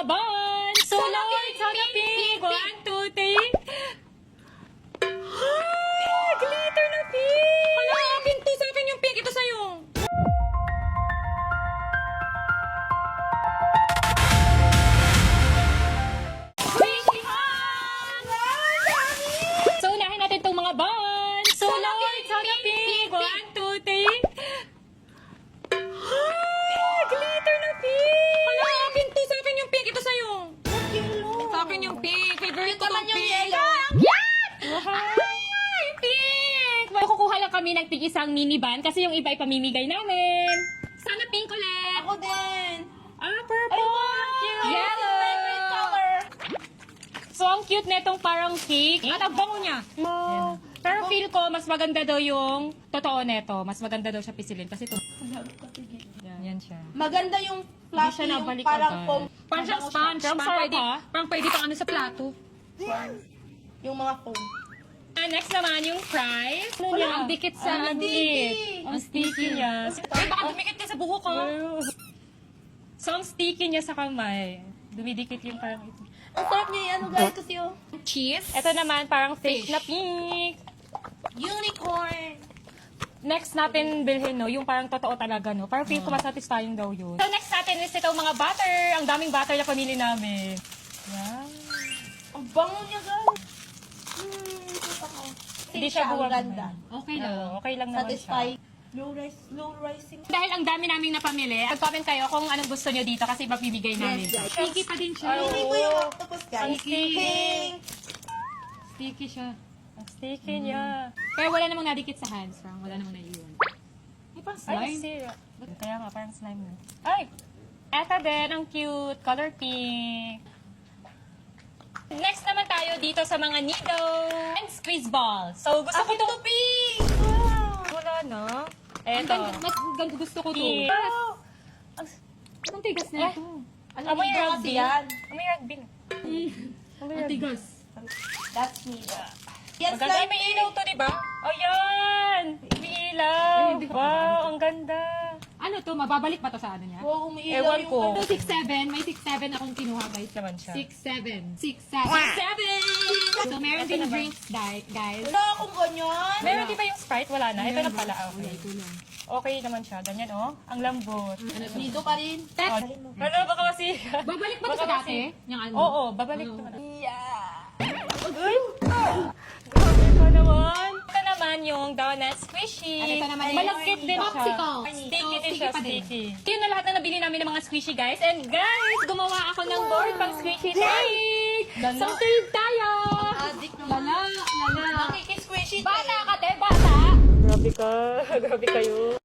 mga buns! So, Lord, sana pink! 1, 2, 3! Ah! Glitter na pink! Hala, akin to! Sa akin yung pink! Ito sa'yo! So, unahin natin itong mga buns! So, Lord, sana pink! 1, 2, 3! Ah! Glitter na pink! Hala, akin to! Sa akin yung pink! Ito sa'yo! Sa akin yung pink! Favorite ko tong pink! Ay, pink! Well, kukuha lang kami ng tig-isang mini ban kasi yung iba ipamimigay namin. Sana pink ulit! Ako din. Purple! Cute! Yellow! Favorite color. So, ang cute netong parang cake. At ang bango niya. Pero feel ko, mas maganda daw yung totoo neto. Mas maganda daw siya pisilin kasi ito. Yan siya. Maganda yung Hindi fluffy, siya yung nabalik parang agad. foam. Parang siyang sponge. Parang pwede pang ano sa plato. Yung mga foam. Next naman yung fries. Ano niya? Ang dikit sa sticky. Ang sticky niya. Ay, baka dumikit niya sa buhok ko. So, ang sticky niya sa kamay. Dumidikit yung parang ito. Ang sarap niya yan, guys, kasi yung Cheese. Ito naman, parang fish na pink. unicorn. Next natin bilhin, no? Yung parang totoo talaga, no? Parang feel ko masatisfying daw yun. So, next natin is itong mga butter. Ang daming butter na pamili namin. Yan. Ang bango niya, guys. Ito ako. Hindi siya Ang buwag. ganda. Okay lang. Okay lang naman Satisfy. siya. Low rising. Dahil ang dami naming napamili, mag-comment kayo kung anong gusto nyo dito kasi mabibigay namin. Yes, guys. Sticky pa din siya. Hindi ko yung octopus, guys. Ang sticky. Pink. Sticky siya. Ang sticky niya. Pero wala namang nadikit sa hands. Parang wala namang naiiwan. Ay, pang slime. Ay, kaya nga, parang slime na. Ay! Eto din, ang cute. Color pink. Next naman tayo dito sa mga needle and squeeze balls. So, gusto ko itong pink! Wala na. Eto. Mas gusto ko ito. Ang tigas na ito. Amoy Needle kasi rugby. yan. Amoy rugby. Ang tigas. That's needle. Yes, Maganda. Ay, like may ilaw to, di ba? Ayan! May ilaw! Wow, ang ganda! Ano to? Mababalik ba to sa ano niya? wow, umiilaw Ewan yung ko. ano. 6'7". May 6'7 akong kinuha, guys. Naman siya. 6'7". 6'7". 7! So, meron din drinks, guys. Wala akong ganyan. Meron di ba yung Sprite? Wala na. Ito na pala. Wala, Okay. ito lang. Okay naman siya. Ganyan, oh. Ang lambot. Dito pa rin. Oh, ano, baka kasi... Babalik ba to Baka sa dati? kasi- Yung ano? Oo, babalik Oo. naman. Yeah. Uy! Grabe pa naman. Ito naman yung donut squishy. At ito naman yung Malagkit din siya. popsicle. Sticky So, din sticky siya, pa din. sticky. Yun na lahat na nabili namin ng mga squishy, guys. And guys, gumawa ako ng board pang squishy cake. So, third tayo. Adik ng Lala, lala. Nakikisquishy. Bata ka, te, bata. Grabe ka. Grabe kayo.